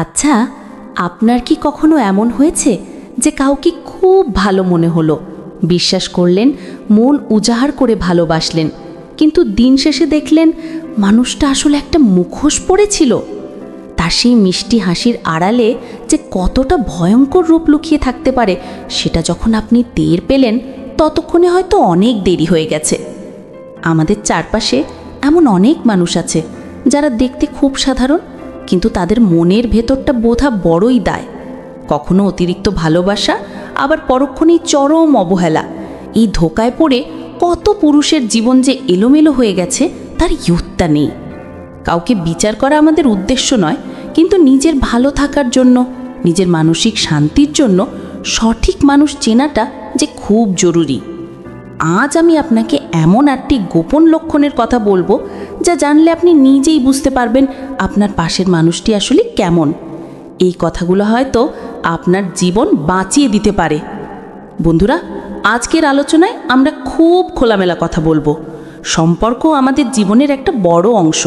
আচ্ছা, আপনার কি কখনো এমন হয়েছে যে কাউকে খুব ভালো মনে হলো, বিশ্বাস করলেন, মন উজাড় করে ভালোবাসলেন, কিন্তু দিন শেষে দেখলেন মানুষটা আসলে একটা মুখোশ পড়েছিল? তার সেই মিষ্টি হাসির আড়ালে যে কতটা ভয়ঙ্কর রূপ লুকিয়ে থাকতে পারে সেটা যখন আপনি টের পেলেন, ততক্ষণে হয়তো অনেক দেরি হয়ে গেছে। আমাদের চারপাশে এমন অনেক মানুষ আছে যারা দেখতে খুব সাধারণ, কিন্তু তাদের মনের ভেতরটা বোঝা বড়ই দায়। কখনো অতিরিক্ত ভালোবাসা, আবার পরক্ষণেই চরম অবহেলা। এই ধোকায় পড়ে কত পুরুষের জীবন যে এলোমেলো হয়ে গেছে তার ইয়ত্তা নেই। কাউকে বিচার করা আমাদের উদ্দেশ্য নয়, কিন্তু নিজের ভালো থাকার জন্য, নিজের মানসিক শান্তির জন্য সঠিক মানুষ চেনাটা যে খুব জরুরি। আজ আমি আপনাকে এমন 8টি গোপন লক্ষণের কথা বলবো যা জানলে আপনি নিজেই বুঝতে পারবেন আপনার পাশের মানুষটি আসলে কেমন। এই কথাগুলো হয়তো আপনার জীবন বাঁচিয়ে দিতে পারে। বন্ধুরা, আজকের আলোচনায় আমরা খুব খোলামেলা কথা বলবো। সম্পর্ক আমাদের জীবনের একটা বড় অংশ,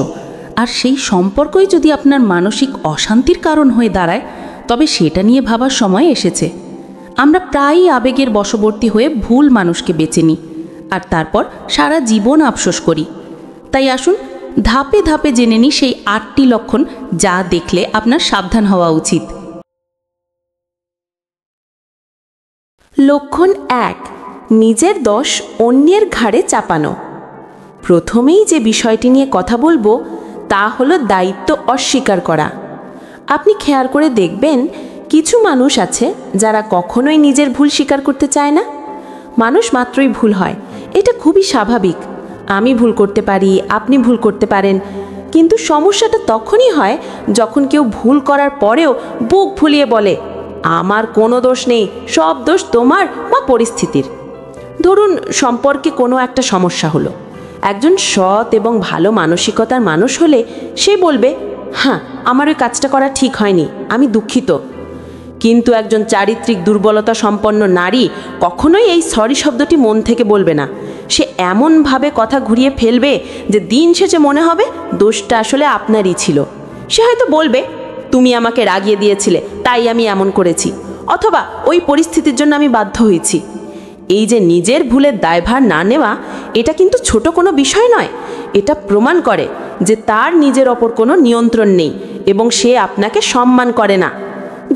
আর সেই সম্পর্কই যদি আপনার মানসিক অশান্তির কারণ হয়ে দাঁড়ায়, তবে সেটা নিয়ে ভাবার সময় এসেছে। আমরা প্রায়ই আবেগের বশবর্তী হয়ে ভুল মানুষকে বেছে নিই, আর তারপর সারা জীবন আফসোস করি। তাই আসুন ধাপে ধাপে জেনে নিই সেই 8টি লক্ষণ যা দেখলে আপনার সাবধান হওয়া উচিত। লক্ষণ 1, নিজের দোষ অন্যের ঘাড়ে চাপানো। প্রথমেই যে বিষয়টি নিয়ে কথা বলবো তা হলো দায়িত্ব অস্বীকার করা। আপনি খেয়াল করে দেখবেন, কিছু মানুষ আছে যারা কখনোই নিজের ভুল স্বীকার করতে চায় না। মানুষ মাত্রই ভুল হয়, এটা খুবই স্বাভাবিক। আমি ভুল করতে পারি, আপনি ভুল করতে পারেন, কিন্তু সমস্যাটা তখনই হয় যখন কেউ ভুল করার পরেও বুক ফুলিয়ে বলে, আমার কোনো দোষ নেই, সব দোষ তোমার বা পরিস্থিতির। ধরুন সম্পর্কে কোনো একটা সমস্যা হলো, একজন সৎ এবং ভালো মানসিকতার মানুষ হলে সে বলবে, হ্যাঁ আমার ওই কাজটা করা ঠিক হয়নি, আমি দুঃখিত। কিন্তু একজন চারিত্রিক দুর্বলতা সম্পন্ন নারী কখনোই এই সরি শব্দটি মন থেকে বলবে না। সে এমনভাবে কথা ঘুরিয়ে ফেলবে যে দিন শেষে মনে হবে দোষটা আসলে আপনারই ছিল। সে হয়তো বলবে, তুমি আমাকে রাগিয়ে দিয়েছিলে তাই আমি এমন করেছি, অথবা ওই পরিস্থিতির জন্য আমি বাধ্য হয়েছি। এই যে নিজের ভুলের দায়ভার না নেওয়া, এটা কিন্তু ছোট কোনো বিষয় নয়। এটা প্রমাণ করে যে তার নিজের ওপর কোনো নিয়ন্ত্রণ নেই এবং সে আপনাকে সম্মান করে না।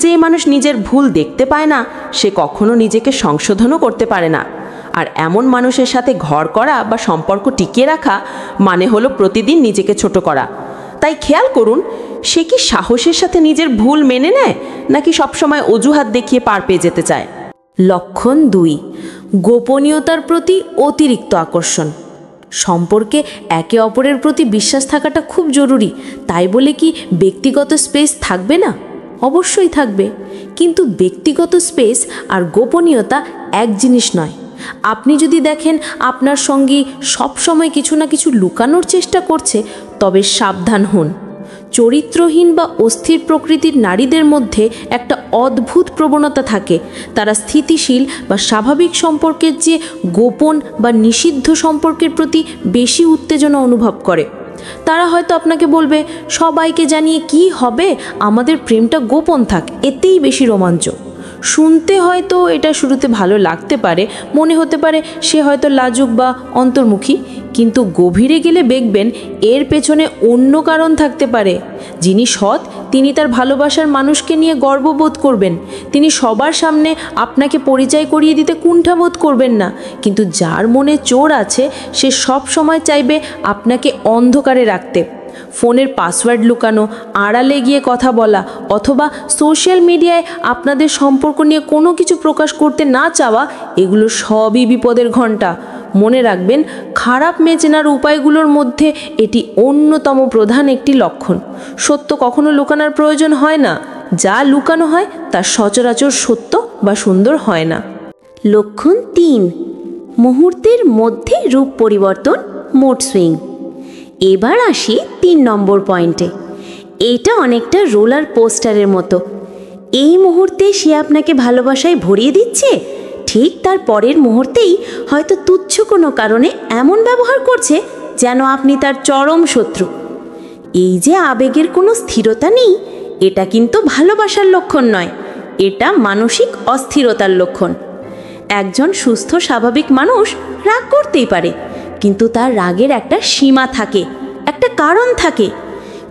যে মানুষ নিজের ভুল দেখতে পায় না, সে কখনো নিজেকে সংশোধনও করতে পারে না। আর এমন মানুষের সাথে ঘর করা বা সম্পর্ক টিকিয়ে রাখা মানে হলো প্রতিদিন নিজেকে ছোট করা। তাই খেয়াল করুন, সে কি সাহসের সাথে নিজের ভুল মেনে নেয়, নাকি সবসময় অজুহাত দেখিয়ে পার পেয়ে যেতে চায়। লক্ষণ 2, গোপনীয়তার প্রতি অতিরিক্ত আকর্ষণ। সম্পর্কে একে অপরের প্রতি বিশ্বাস থাকাটা খুব জরুরি। তাই বলে কি ব্যক্তিগত স্পেস থাকবে না? অবশ্যই থাকবে, কিন্তু ব্যক্তিগত স্পেস আর গোপনীয়তা এক জিনিস নয়। আপনি যদি দেখেন আপনার সঙ্গী সবসময় কিছু না কিছু লুকানোর চেষ্টা করছে, তবে সাবধান হন। চরিত্রহীন বা অস্থির প্রকৃতির নারীদের মধ্যে একটা অদ্ভুত প্রবণতা থাকে। তারা স্থিতিশীল বা স্বাভাবিক সম্পর্কের চেয়ে গোপন বা নিষিদ্ধ সম্পর্কের প্রতি বেশি উত্তেজনা অনুভব করে। তারা হয়তো আপনাকে বলবে, সবাইকে জানিয়ে কি হবে, আমাদের প্রেমটা গোপন থাক, এতেই বেশি রোমাঞ্চ। শুনতে হয়তো এটা শুরুতে ভালো লাগতে পারে, মনে হতে পারে সে হয়তো লাজুক বা অন্তর্মুখী, কিন্তু গভীরে গেলে দেখবেন এর পেছনে অন্য কারণ থাকতে পারে। যিনি সৎ, তিনি তার ভালোবাসার মানুষকে নিয়ে গর্ববোধ করবেন। তিনি সবার সামনে আপনাকে পরিচয় করিয়ে দিতে কুণ্ঠাবোধ করবেন না। কিন্তু যার মনে চোর আছে, সে সব সময় চাইবে আপনাকে অন্ধকারে রাখতে। ফোনের পাসওয়ার্ড লুকানো, আড়ালে গিয়ে কথা বলা, অথবা সোশ্যাল মিডিয়ায় আপনাদের সম্পর্ক নিয়ে কোনো কিছু প্রকাশ করতে না চাওয়া, এগুলো সবই বিপদের ঘণ্টা। মনে রাখবেন, খারাপ মেয়ে চেনার উপায়গুলোর মধ্যে এটি অন্যতম প্রধান একটি লক্ষণ। সত্য কখনো লুকানোর প্রয়োজন হয় না। যা লুকানো হয় তা সচরাচর সত্য বা সুন্দর হয় না। লক্ষণ 3, মুহূর্তের মধ্যে রূপ পরিবর্তন, মুড সুইং। এবার আসি 3 নম্বর পয়েন্টে। এটা অনেকটা রোলার পোস্টারের মতো। এই মুহূর্তে সে আপনাকে ভালোবাসায় ভরিয়ে দিচ্ছে, ঠিক তার পরের মুহূর্তেই হয়তো তুচ্ছ কোনো কারণে এমন ব্যবহার করছে যেন আপনি তার চরম শত্রু। এই যে আবেগের কোনো স্থিরতা নেই, এটা কিন্তু ভালোবাসার লক্ষণ নয়, এটা মানসিক অস্থিরতার লক্ষণ। একজন সুস্থ স্বাভাবিক মানুষ রাগ করতেই পারে, কিন্তু তার রাগের একটা সীমা থাকে, একটা কারণ থাকে।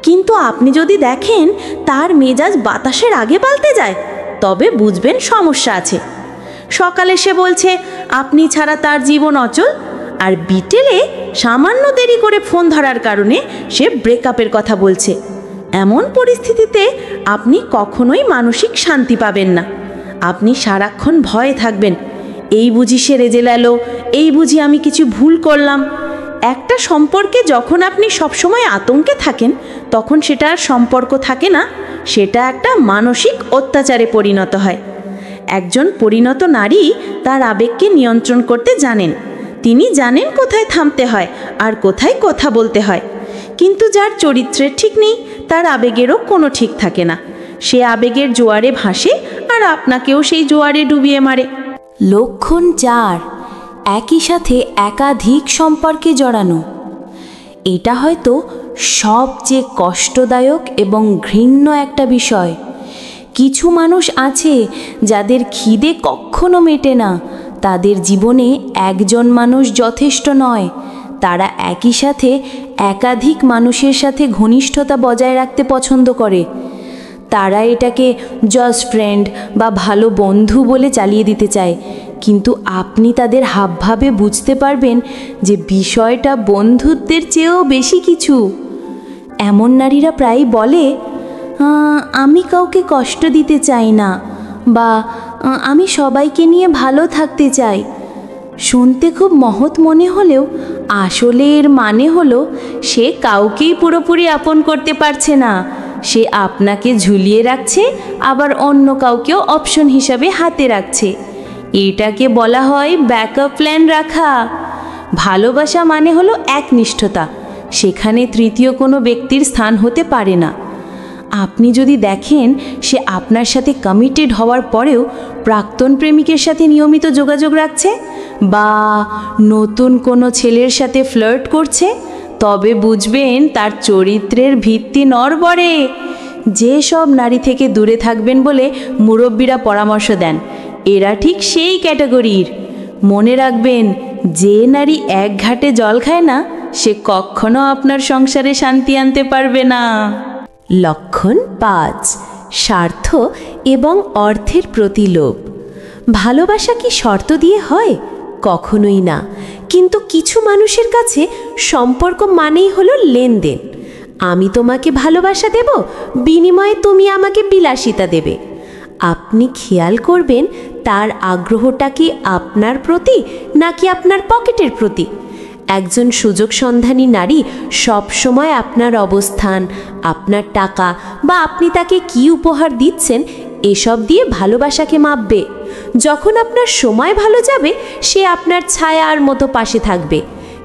কিন্তু আপনি যদি দেখেন তার মেজাজ বাতাসের আগে পাল্টে যায়, তবে বুঝবেন সমস্যা আছে। সকালে সে বলছে আপনি ছাড়া তার জীবন অচল, আর বিকেলে সামান্য দেরি করে ফোন ধরার কারণে সে ব্রেকআপের কথা বলছে। এমন পরিস্থিতিতে আপনি কখনোই মানসিক শান্তি পাবেন না। আপনি সারাক্ষণ ভয়ে থাকবেন, এই বুঝি সে রেজে গেল, এই বুঝি আমি কিছু ভুল করলাম। একটা সম্পর্কে যখন আপনি সবসময় আতঙ্কে থাকেন, তখন সেটা আর সম্পর্ক থাকে না, সেটা একটা মানসিক অত্যাচারে পরিণত হয়। একজন পরিণত নারী তার আবেগকে নিয়ন্ত্রণ করতে জানেন। তিনি জানেন কোথায় থামতে হয় আর কোথায় কথা বলতে হয়। কিন্তু যার চরিত্রের ঠিক নেই, তার আবেগেরও কোনো ঠিক থাকে না। সে আবেগের জোয়ারে ভাসে আর আপনাকেও সেই জোয়ারে ডুবিয়ে মারে। লক্ষণ 4, একই সাথে একাধিক সম্পর্কে জড়ানো। এটা হয়তো সবচেয়ে কষ্টদায়ক এবং ঘৃণ্য একটা বিষয়। কিছু মানুষ আছে যাদের খিদে কখনো মেটে না। তাদের জীবনে একজন মানুষ যথেষ্ট নয়, তারা একই সাথে একাধিক মানুষের সাথে ঘনিষ্ঠতা বজায় রাখতে পছন্দ করে। তারা এটাকে জাস্ট ফ্রেন্ড বা ভালো বন্ধু বলে চালিয়ে দিতে চায়, কিন্তু আপনি তাদের হাবভাবে বুঝতে পারবেন যে বিষয়টা বন্ধুত্বের চেয়েও বেশি কিছু। এমন নারীরা প্রায়ই বলে, আমি কাউকে কষ্ট দিতে চাই না, বা আমি সবাইকে নিয়ে ভালো থাকতে চাই। শুনতে খুব মহৎ মনে হলেও আসলে এর মানে হলো সে কাউকেই পুরোপুরি আপন করতে পারছে না। সে আপনাকে ঝুলিয়ে রাখছে, আবার অন্য কাউকেও অপশন হিসাবে হাতে রাখছে। এটাকে বলা হয় ব্যাকআপ প্ল্যান রাখা। ভালোবাসা মানে হলো একনিষ্ঠতা, সেখানে তৃতীয় কোনো ব্যক্তির স্থান হতে পারে না। আপনি যদি দেখেন সে আপনার সাথে কমিটেড হওয়ার পরেও প্রাক্তন প্রেমিকের সাথে নিয়মিত যোগাযোগ রাখছে, বা নতুন কোনো ছেলের সাথে ফ্লার্ট করছে, তবে বুঝবেন তার চরিত্রের ভিত্তি নড়বড়ে। যেসব নারী থেকে দূরে থাকবেন বলে মুরব্বীরা পরামর্শ দেন, এরা ঠিক সেই ক্যাটাগরির। মনে রাখবেন, যে নারী এক ঘাটে জল খায় না, সে কখনো আপনার সংসারে শান্তি আনতে পারবে না। লক্ষণ 5, স্বার্থ এবং অর্থের প্রতি লোভ। ভালোবাসা কি শর্ত দিয়ে হয়? কখনোই না। কিন্তু কিছু মানুষের কাছে সম্পর্ক মানেই হলো লেনদেন। আমি তোমাকে ভালোবাসা দেব, বিনিময়ে তুমি আমাকে বিলাসিতা দেবে। আপনি খেয়াল করবেন তার আগ্রহটা কি আপনার প্রতি নাকি আপনার পকেটের প্রতি। একজন সুযোগ সন্ধানী নারী সব সময় আপনার অবস্থান, আপনার টাকা বা আপনি তাকে কী উপহার দিচ্ছেন এসব দিয়ে ভালোবাসাকে মাপবে। যখন আপনার সময় ভালো যাবে, সে আপনার ছায়ার মতো পাশে থাকবে।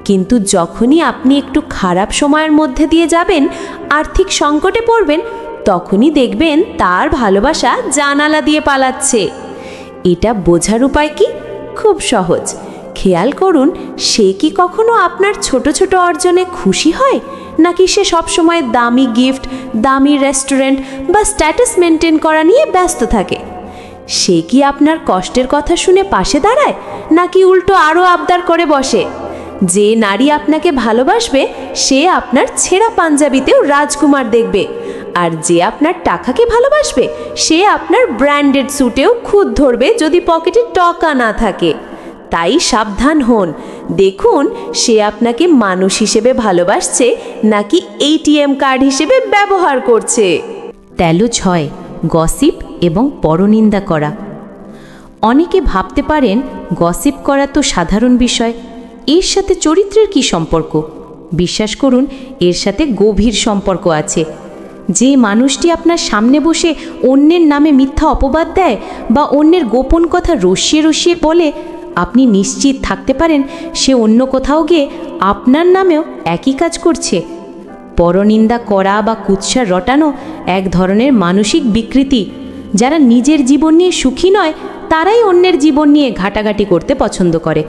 কিন্তু যখনই আপনি একটু খারাপ সময়ের মধ্যে দিয়ে যাবেন, আর্থিক সংকটে পড়বেন, তখনই দেখবেন তার ভালোবাসা জানালা দিয়ে পালাচ্ছে। এটা বোঝার উপায় কি? খুব সহজ। খেয়াল করুন, সে কি কখনো আপনার ছোট ছোট অর্জনে খুশি হয়, নাকি সে সবসময় দামি গিফট, দামি রেস্টুরেন্ট বা স্ট্যাটাস মেনটেন করা নিয়ে ব্যস্ত থাকে? সে কি আপনার কষ্টের কথা শুনে পাশে দাঁড়ায়, নাকি উল্টো আরও আবদার করে বসে? যে নারী আপনাকে ভালোবাসবে, সে আপনার ছেঁড়া পাঞ্জাবিতেও রাজকুমার দেখবে। আর যে আপনার টাকাকে ভালোবাসবে, সে আপনার ব্র্যান্ডেড স্যুটেও খুঁত ধরবে যদি পকেটে টাকা না থাকে। তাই সাবধান হন, দেখুন সে আপনাকে মানুষ হিসেবে ভালোবাসছে নাকি এটিএম কার্ড হিসেবে ব্যবহার করছে। 6, গসিপ এবং পরনিন্দা করা। অনেকে ভাবতে পারেন গসিপ করা তো সাধারণ বিষয়, এর সাথে চরিত্রের কি সম্পর্ক? বিশ্বাস করুন, এর সাথে গভীর সম্পর্ক আছে। যে মানুষটি আপনার সামনে বসে অন্যের নামে মিথ্যা অপবাদ দেয় বা অন্যের গোপন কথা রসিয়ে রসিয়ে বলে, আপনি নিশ্চিত থাকতে পারেন সে অন্য কোথাও গিয়ে আপনার নামেও একই কাজ করছে। পরনিন্দা করা বা কুৎসা রটানো এক ধরনের মানসিক বিকৃতি। যারা নিজের জীবন নিয়ে সুখী নয়, তারাই অন্যের জীবন নিয়ে ঘাটাঘাটি করতে পছন্দ করে।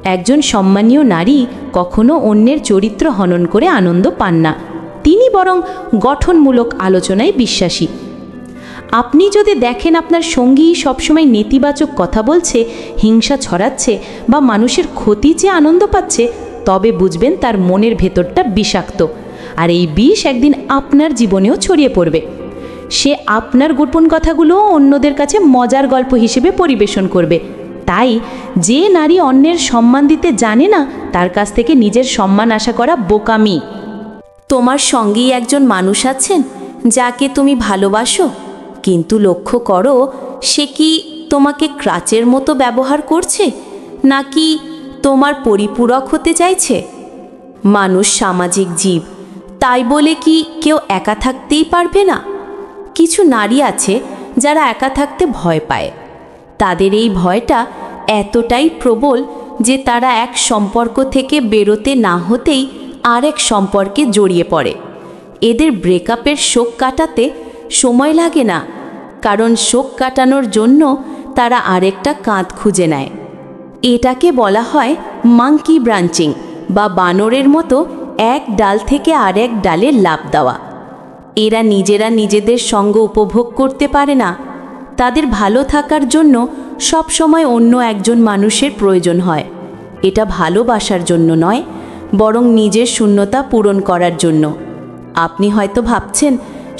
একজন সম্মানীয় নারী কখনো অন্যের চরিত্র হনন করে আনন্দ পান না। তিনি বরং গঠনমূলক আলোচনায় বিশ্বাসী। আপনি যদি দেখেন আপনার সঙ্গী সবসময় নেতিবাচক কথা বলছে, হিংসা ছড়াচ্ছে বা মানুষের ক্ষতি চেয়ে আনন্দ পাচ্ছে, তবে বুঝবেন তার মনের ভেতরটা বিষাক্ত, আর এই বিষ একদিন আপনার জীবনেও ছড়িয়ে পড়বে। সে আপনার গোপন কথাগুলো অন্যদের কাছে মজার গল্প হিসেবে পরিবেশন করবে। তাই যে নারী অন্যের সম্মান দিতে জানে না, তার কাছ থেকে নিজের সম্মান আশা করা বোকামি। তোমার সঙ্গেই একজন মানুষ আছেন যাকে তুমি ভালোবাসো, কিন্তু লক্ষ্য করো সে কি তোমাকে ক্রাচের মতো ব্যবহার করছে, নাকি তোমার পরিপূরক হতে চাইছে? মানুষ সামাজিক জীব, তাই বলে কি কেউ একা থাকতেই পারবে না? কিছু নারী আছে যারা একা থাকতে ভয় পায়। তাদের এই ভয়টা এতটাই প্রবল যে তারা এক সম্পর্ক থেকে বেরোতে না হতেই আরেক সম্পর্কে জড়িয়ে পড়ে। এদের ব্রেকআপের শোক কাটাতে সময় লাগে না, কারণ শোক কাটানোর জন্য তারা আরেকটা কাঁধ খুঁজে নেয়। এটাকে বলা হয় মাঙ্কি ব্রাঞ্চিং, বা বানরের মতো এক ডাল থেকে আরেক ডালে লাফ দেওয়া। এরা নিজেরা নিজেদের সঙ্গ উপভোগ করতে পারে না। তাদের ভালো থাকার জন্য সব সময় অন্য একজন মানুষের প্রয়োজন হয়। এটা ভালোবাসার জন্য নয়, বরং নিজের শূন্যতা পূরণ করার জন্য। আপনি হয়তো ভাবছেন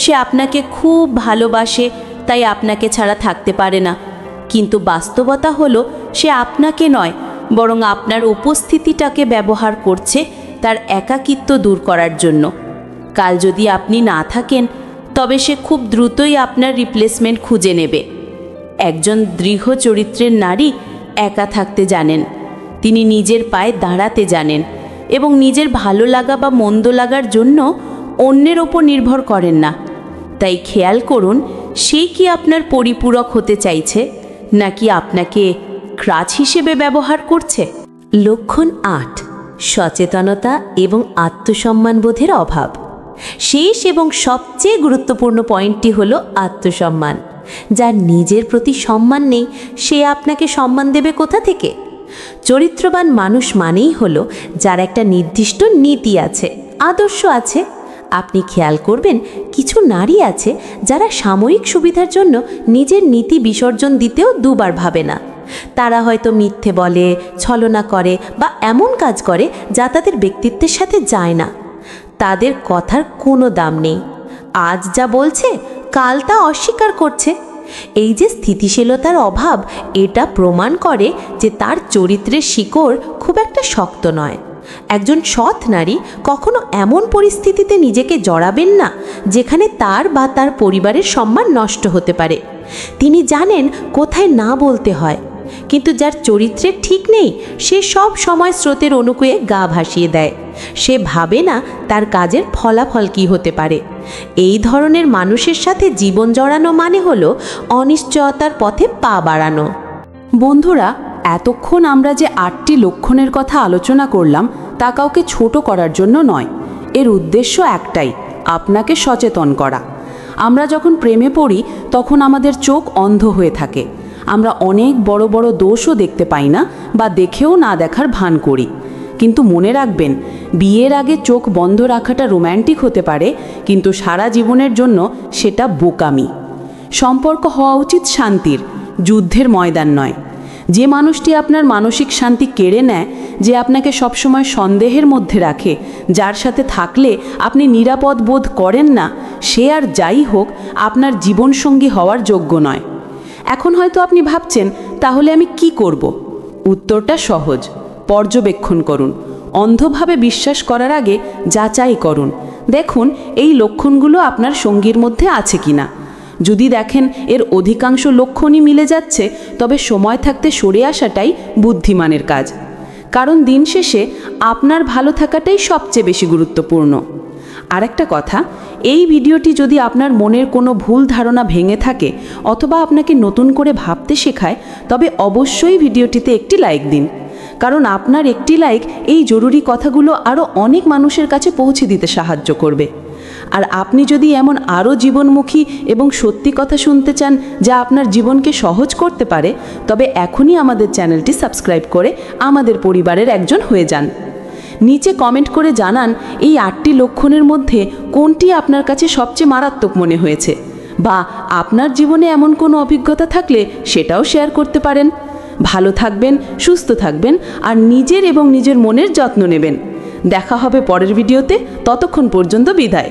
সে আপনাকে খুব ভালোবাসে, তাই আপনাকে ছাড়া থাকতে পারে না, কিন্তু বাস্তবতা হলো সে আপনাকে নয়, বরং আপনার উপস্থিতিটাকে ব্যবহার করছে তার একাকিত্ব দূর করার জন্য। কাল যদি আপনি না থাকেন, তবে সে খুব দ্রুতই আপনার রিপ্লেসমেন্ট খুঁজে নেবে। একজন দৃঢ় চরিত্রের নারী একা থাকতে জানেন, তিনি নিজের পায়ে দাঁড়াতে জানেন এবং নিজের ভালো লাগা বা মন্দ লাগার জন্য অন্যের ওপর নির্ভর করেন না। তাই খেয়াল করুন সে কি আপনার পরিপূরক হতে চাইছে, নাকি আপনাকে ক্রাচ হিসেবে ব্যবহার করছে। লক্ষণ 8, সচেতনতা এবং আত্মসম্মানবোধের অভাব। শেষ এবং সবচেয়ে গুরুত্বপূর্ণ পয়েন্টটি হলো আত্মসম্মান। যার নিজের প্রতি সম্মান নেই, সে আপনাকে সম্মান দেবে কোথা থেকে? চরিত্রবান মানুষ মানেই হলো যার একটা নির্দিষ্ট নীতি আছে, আদর্শ আছে। আপনি খেয়াল করবেন কিছু নারী আছে যারা সাময়িক সুবিধার জন্য নিজের নীতি বিসর্জন দিতেও দুবার ভাবে না। তারা হয়তো মিথ্যে বলে, ছলনা করে বা এমন কাজ করে যা তাদের ব্যক্তিত্বের সাথে যায় না। তাদের কথার কোনো দাম নেই। আজ যা বলছে কাল তা অস্বীকার করছে। এই যে স্থিতিশীলতার অভাব, এটা প্রমাণ করে যে তার চরিত্রের শিকড় খুব একটা শক্ত নয়। একজন সৎ নারী কখনো এমন পরিস্থিতিতে নিজেকে জড়াবেন না যেখানে তার বা তার পরিবারের সম্মান নষ্ট হতে পারে। তিনি জানেন কোথায় না বলতে হয়, কিন্তু যার চরিত্রের ঠিক নেই সে সব সময় স্রোতের অনুকূলে গা ভাসিয়ে দেয়। সে ভাবে না তার কাজের ফলাফল কী হতে পারে। এই ধরনের মানুষের সাথে জীবন জড়ানো মানে হলো অনিশ্চয়তার পথে পা বাড়ানো। বন্ধুরা, এতক্ষণ আমরা যে 8টি লক্ষণের কথা আলোচনা করলাম তা কাউকে ছোট করার জন্য নয়। এর উদ্দেশ্য একটাই, আপনাকে সচেতন করা। আমরা যখন প্রেমে পড়ি তখন আমাদের চোখ অন্ধ হয়ে থাকে। আমরা অনেক বড় বড় দোষও দেখতে পাই না বা দেখেও না দেখার ভান করি। কিন্তু মনে রাখবেন, বিয়ের আগে চোখ বন্ধ রাখাটা রোম্যান্টিক হতে পারে, কিন্তু সারা জীবনের জন্য সেটা বোকামি। সম্পর্ক হওয়া উচিত শান্তির, যুদ্ধের ময়দান নয়। যে মানুষটি আপনার মানসিক শান্তি কেড়ে নেয়, যে আপনাকে সবসময় সন্দেহের মধ্যে রাখে, যার সাথে থাকলে আপনি নিরাপদ বোধ করেন না, সে আর যাই হোক আপনার জীবনসঙ্গী হওয়ার যোগ্য নয়। এখন হয়তো আপনি ভাবছেন, তাহলে আমি কি করব? উত্তরটা সহজ, পর্যবেক্ষণ করুন। অন্ধভাবে বিশ্বাস করার আগে যাচাই করুন। দেখুন এই লক্ষণগুলো আপনার সঙ্গীর মধ্যে আছে কিনা। যদি দেখেন এর অধিকাংশ লক্ষণই মিলে যাচ্ছে, তবে সময় থাকতে সরে আসাটাই বুদ্ধিমানের কাজ। কারণ দিন শেষে আপনার ভালো থাকাটাই সবচেয়ে বেশি গুরুত্বপূর্ণ। আরেকটা কথা, এই ভিডিওটি যদি আপনার মনের কোনো ভুল ধারণা ভেঙে থাকে অথবা আপনাকে নতুন করে ভাবতে শেখায়, তবে অবশ্যই ভিডিওটিতে একটি লাইক দিন। কারণ আপনার একটি লাইক এই জরুরি কথাগুলো আরও অনেক মানুষের কাছে পৌঁছে দিতে সাহায্য করবে। আর আপনি যদি এমন আরও জীবনমুখী এবং সত্যি কথা শুনতে চান যা আপনার জীবনকে সহজ করতে পারে, তবে এখনই আমাদের চ্যানেলটি সাবস্ক্রাইব করে আমাদের পরিবারের একজন হয়ে যান। নিচে কমেন্ট করে জানান এই 8টি লক্ষণের মধ্যে কোনটি আপনার কাছে সবচেয়ে মারাত্মক মনে হয়েছে। বা আপনার জীবনে এমন কোনো অভিজ্ঞতা থাকলে সেটাও শেয়ার করতে পারেন। ভালো থাকবেন, সুস্থ থাকবেন আর নিজের এবং নিজের মনের যত্ন নেবেন। দেখা হবে পরের ভিডিওতে, ততক্ষণ পর্যন্ত বিদায়।